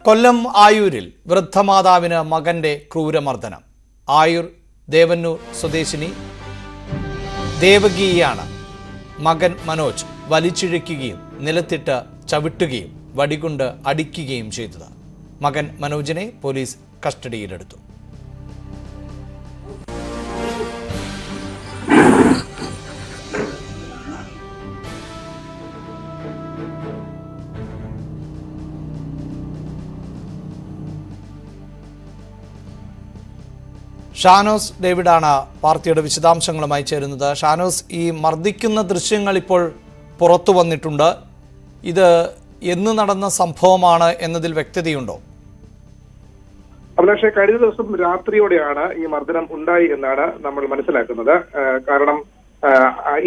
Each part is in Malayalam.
കൊല്ലം ആയൂരിൽ വൃദ്ധമാതാവിന് മകന്റെ ക്രൂരമർദ്ദനം. ആയൂർ ദേവന്നൂർ സ്വദേശിനി ദേവകിയാണ് മകൻ മനോജ് വലിച്ചിഴയ്ക്കുകയും നിലത്തിട്ട് ചവിട്ടുകയും വടികൊണ്ട് അടിക്കുകയും ചെയ്തത്. മകൻ മനോജിനെ പോലീസ് കസ്റ്റഡിയിലെടുത്തു. ഷാനോസ് ഡേവിഡാണ് വാർത്തയുടെ വിശദാംശങ്ങളുമായി ചേരുന്നത്. ഷാനോസ്, ഈ മർദ്ദിക്കുന്ന ദൃശ്യങ്ങൾ ഇപ്പോൾ പുറത്തു വന്നിട്ടുണ്ട്. ഇത് എന്ന് നടന്ന സംഭവമാണ് എന്നതിൽ വ്യക്തതയുണ്ടോ? അഭിലാഷേ, കഴിഞ്ഞ ദിവസം രാത്രിയോടെയാണ് ഈ മർദ്ദനം ഉണ്ടായി എന്നാണ് നമ്മൾ മനസ്സിലാക്കുന്നത്. കാരണം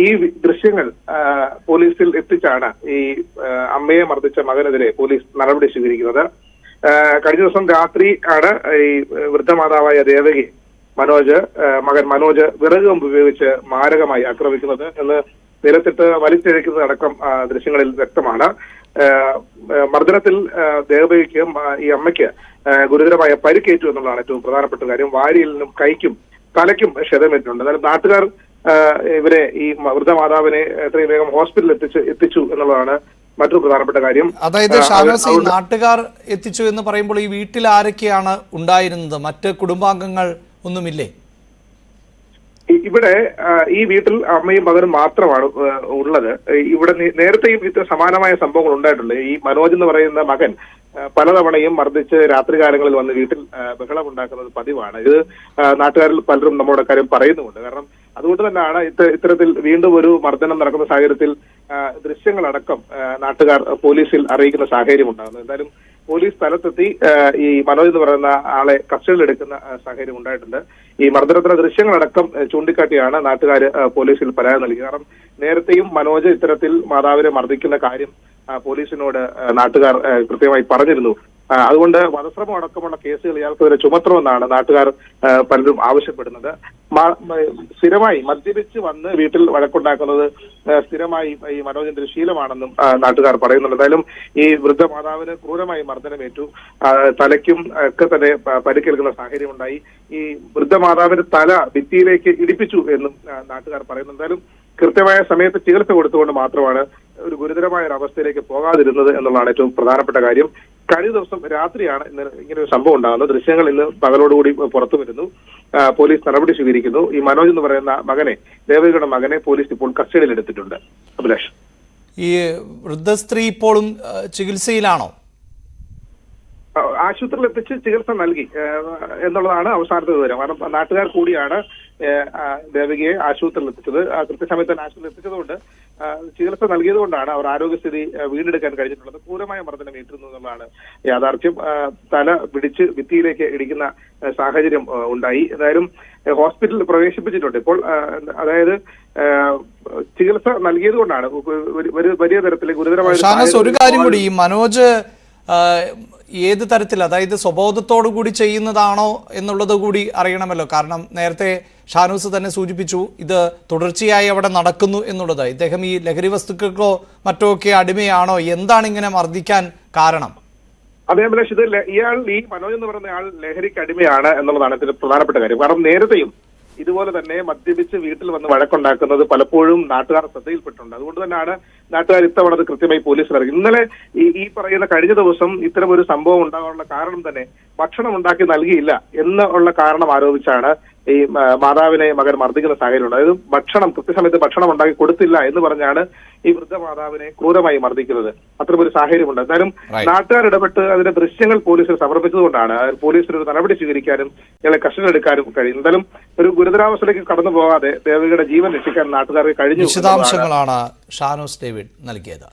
ഈ ദൃശ്യങ്ങൾ പോലീസിൽ എത്തിച്ചാണ് ഈ അമ്മയെ മർദ്ദിച്ച മകനെതിരെ പോലീസ് നടപടി സ്വീകരിക്കുന്നത്. കഴിഞ്ഞ ദിവസം രാത്രി ആണ് ഈ വൃദ്ധമാതാവായ ദേവകി മകൻ മനോജ് വിറക് കമ്പ് ഉപയോഗിച്ച് മാരകമായി ആക്രമിക്കുന്നത് എന്ന് നിലത്തിട്ട് വലിച്ചിഴയ്ക്കുന്നതടക്കം ദൃശ്യങ്ങളിൽ വ്യക്തമാണ്. മർദ്ദനത്തിൽ ദേവകിക്ക് ഈ അമ്മയ്ക്ക് ഗുരുതരമായ പരിക്കേറ്റു എന്നുള്ളതാണ് ഏറ്റവും പ്രധാനപ്പെട്ട കാര്യം. വാരിയിൽ നിന്നും കൈക്കും തലയ്ക്കും ക്ഷതമേറ്റിട്ടുണ്ട്. എന്നാലും നാട്ടുകാർ ഇവരെ ഈ വൃദ്ധമാതാവിനെ എത്രയും വേഗം ഹോസ്പിറ്റലിൽ എത്തിച്ചു എന്നുള്ളതാണ് മറ്റൊരു പ്രധാനപ്പെട്ട കാര്യം. അതായത് ഷാനോസ്, ഈ നാട്ടുകാർ എത്തിച്ചു എന്ന് പറയുമ്പോൾ ഈ വീട്ടിൽ ആരൊക്കെയാണ് ഉണ്ടായിരുന്നത്? മറ്റ് കുടുംബാംഗങ്ങൾ ഒന്നുമില്ലേ? ഇവിടെ ഈ വീട്ടിൽ അമ്മയും മകനും മാത്രമാണ് ഉള്ളത്. ഇവിടെ നേരത്തെയും ഇത്ര സമാനമായ സംഭവങ്ങൾ ഉണ്ടായിട്ടുണ്ട്. ഈ മനോജ് എന്ന് പറയുന്ന മകൻ പലതവണയും മർദ്ദിച്ച് രാത്രികാലങ്ങളിൽ വന്ന് വീട്ടിൽ ബഹളം ഉണ്ടാക്കുന്നത് പതിവാണ്. ഇത് നാട്ടുകാരിൽ പലരും നമ്മുടെ കാര്യം പറയുന്നുമുണ്ട്. കാരണം അതുകൊണ്ട് തന്നെയാണ് ഇത്തരത്തിൽ വീണ്ടും ഒരു മർദ്ദനം നടക്കുന്ന സാഹചര്യത്തിൽ ദൃശ്യങ്ങളടക്കം നാട്ടുകാർ പോലീസിൽ അറിയിക്കുന്ന സാഹചര്യം ഉണ്ടാകുന്നത്. എന്തായാലും പോലീസ് സ്ഥലത്തെത്തി ഈ മനോജ് എന്ന് പറയുന്ന ആളെ കസ്റ്റഡിയിലെടുക്കുന്ന സാഹചര്യം ഉണ്ടായിട്ടുണ്ട്. ഈ മർദ്ദനത്തിന്റെ ദൃശ്യങ്ങളടക്കം ചൂണ്ടിക്കാട്ടിയാണ് നാട്ടുകാർ പോലീസിൽ പരാതി നൽകി. കാരണം നേരത്തെയും മനോജ് ഇത്തരത്തിൽ മാതാവിനെ മർദ്ദിക്കുന്ന കാര്യം പോലീസിനോട് നാട്ടുകാർ കൃത്യമായി പറഞ്ഞിരുന്നു. അതുകൊണ്ട് വധശ്രമം അടക്കമുള്ള കേസുകൾ ഇയാൾക്കെതിരെ ചുമത്തണമെന്നാണ് നാട്ടുകാർ പലരും ആവശ്യപ്പെടുന്നത്. സ്ഥിരമായി മദ്യപിച്ച് വന്ന് വീട്ടിൽ വഴക്കുണ്ടാക്കുന്നത് സ്ഥിരമായി ഈ മനോജിന്റെ ശീലമാണെന്നും നാട്ടുകാർ പറയുന്നുണ്ട്. എന്തായാലും ഈ വൃദ്ധമാതാവിന് ക്രൂരമായി മർദ്ദനമേറ്റു. തലയ്ക്കും ഒക്കെ തന്നെ പരിക്കേൽക്കുന്ന സാഹചര്യം ഉണ്ടായി. ഈ വൃദ്ധമാതാവിന്റെ തല ഭിത്തിയിലേക്ക് ഇടിപ്പിച്ചു എന്നും നാട്ടുകാർ പറയുന്നു. എന്തായാലും കൃത്യമായ സമയത്ത് ചികിത്സ കൊടുത്തുകൊണ്ട് മാത്രമാണ് ഒരു ഗുരുതരമായ ഒരു അവസ്ഥയിലേക്ക് പോകാതിരുന്നത് എന്നുള്ളതാണ് ഏറ്റവും പ്രധാനപ്പെട്ട കാര്യം. കഴിഞ്ഞ ദിവസം രാത്രിയാണ് ഇങ്ങനെ ഒരു സംഭവം ഉണ്ടാകുന്നത്. ദൃശ്യങ്ങൾ ഇന്ന് പകലോടുകൂടി പുറത്തു വരുന്നു. പോലീസ് നടപടി സ്വീകരിക്കുന്നു. ഈ മനോജ് എന്ന് പറയുന്ന മകനെ, ദേവകിയുടെ മകനെ പോലീസ് ഇപ്പോൾ കസ്റ്റഡിയിൽ എടുത്തിട്ടുണ്ട്. അഭിലാഷ്, ഈ വൃദ്ധസ്ത്രീ ഇപ്പോഴും ചികിത്സയിലാണോ? ആശുപത്രിയിൽ എത്തിച്ച് ചികിത്സ നൽകി എന്നുള്ളതാണ് അവസാനത്തെ വിവരം. കാരണം നാട്ടുകാർ കൂടിയാണ് ദേവകിയെ ആശുപത്രിയിൽ എത്തിച്ചത്. കൃത്യസമയത്ത് തന്നെ ആശുപത്രിയിൽ എത്തിച്ചതുകൊണ്ട് ചികിത്സ നൽകിയത് കൊണ്ടാണ് അവർ ആരോഗ്യസ്ഥിതി വീണ്ടെടുക്കാൻ കഴിഞ്ഞിട്ടുള്ളത്. ക്രൂരമായ മർദ്ദനം ഏറ്റിരുന്നു എന്നുള്ളതാണ് യാഥാർത്ഥ്യം. തല പിടിച്ച് ഭിത്തിയിലേക്ക് ഇടിക്കുന്ന സാഹചര്യം ഉണ്ടായി. എന്തായാലും ഹോസ്പിറ്റലിൽ പ്രവേശിപ്പിച്ചിട്ടുണ്ട് ഇപ്പോൾ. അതായത് ചികിത്സ നൽകിയത് കൊണ്ടാണ് വലിയ തരത്തിൽ ഗുരുതരമായ ഒരു കാര്യം കൂടി, ഈ മനോജ് ഏത് തരത്തിൽ, അതായത് സ്വബോധത്തോടു കൂടി ചെയ്യുന്നതാണോ എന്നുള്ളത് കൂടി അറിയണമല്ലോ. കാരണം നേരത്തെ ഷാനൂസ് തന്നെ സൂചിപ്പിച്ചു ഇത് തുടർച്ചയായി അവിടെ നടക്കുന്നു എന്നുള്ളത്. ഇദ്ദേഹം ഈ ലഹരി വസ്തുക്കൾക്കോ മറ്റോ ഒക്കെ അടിമയാണോ? എന്താണ് ഇങ്ങനെ മർദ്ദിക്കാൻ കാരണം? അതേപോലെ ഈ മനോജ് എന്ന് പറയുന്ന ആൾ ലഹരിക്ക് അടിമയാണ് എന്നുള്ളതാണ് ഇതിന്റെ പ്രധാനപ്പെട്ട കാര്യം. കാരണം നേരത്തെയും ഇതുപോലെ തന്നെ മദ്യപിച്ച് വീട്ടിൽ വന്ന് വഴക്കുണ്ടാക്കുന്നത് പലപ്പോഴും നാട്ടുകാർ ശ്രദ്ധയിൽപ്പെട്ടിട്ടുണ്ട്. അതുകൊണ്ട് തന്നെയാണ് നാട്ടുകാർ ഇത്തവണ അത് കൃത്യമായി പോലീസിൽ അറിയിക്കും. ഇന്നലെ ഈ പറയുന്ന കഴിഞ്ഞ ദിവസം ഇത്തരം ഒരു സംഭവം ഉണ്ടാകാനുള്ള കാരണം തന്നെ ഭക്ഷണം ഉണ്ടാക്കി നൽകിയില്ല എന്നുള്ള കാരണം ആരോപിച്ചാണ് ഈ മാതാവിനെ മകൻ മർദ്ദിക്കുന്ന സാഹചര്യം. അതായത് കൃത്യസമയത്ത് ഭക്ഷണം ഉണ്ടാക്കി കൊടുത്തില്ല എന്ന് പറഞ്ഞാണ് ഈ വൃദ്ധമാതാവിനെ ക്രൂരമായി മർദ്ദിക്കുന്നത്. അത്തരമൊരു സാഹചര്യമുണ്ട്. എന്നാലും നാട്ടുകാർ ഇടപെട്ട് അതിന്റെ ദൃശ്യങ്ങൾ പോലീസിൽ സമർപ്പിച്ചതുകൊണ്ടാണ് പോലീസിന് ഒരു നടപടി സ്വീകരിക്കാനും ഇയാളെ കസ്റ്റഡിയിലെടുക്കാനും കഴിയും. എന്തായാലും ഒരു ഗുരുതരാവസ്ഥയിലേക്ക് കടന്നു പോകാതെ ദേവകിയുടെ ജീവൻ രക്ഷിക്കാൻ നാട്ടുകാർക്ക് കഴിഞ്ഞു. വിശദാംശങ്ങളാണ് ഷാനോസ് ഡേവിഡ് നൽകിയത്.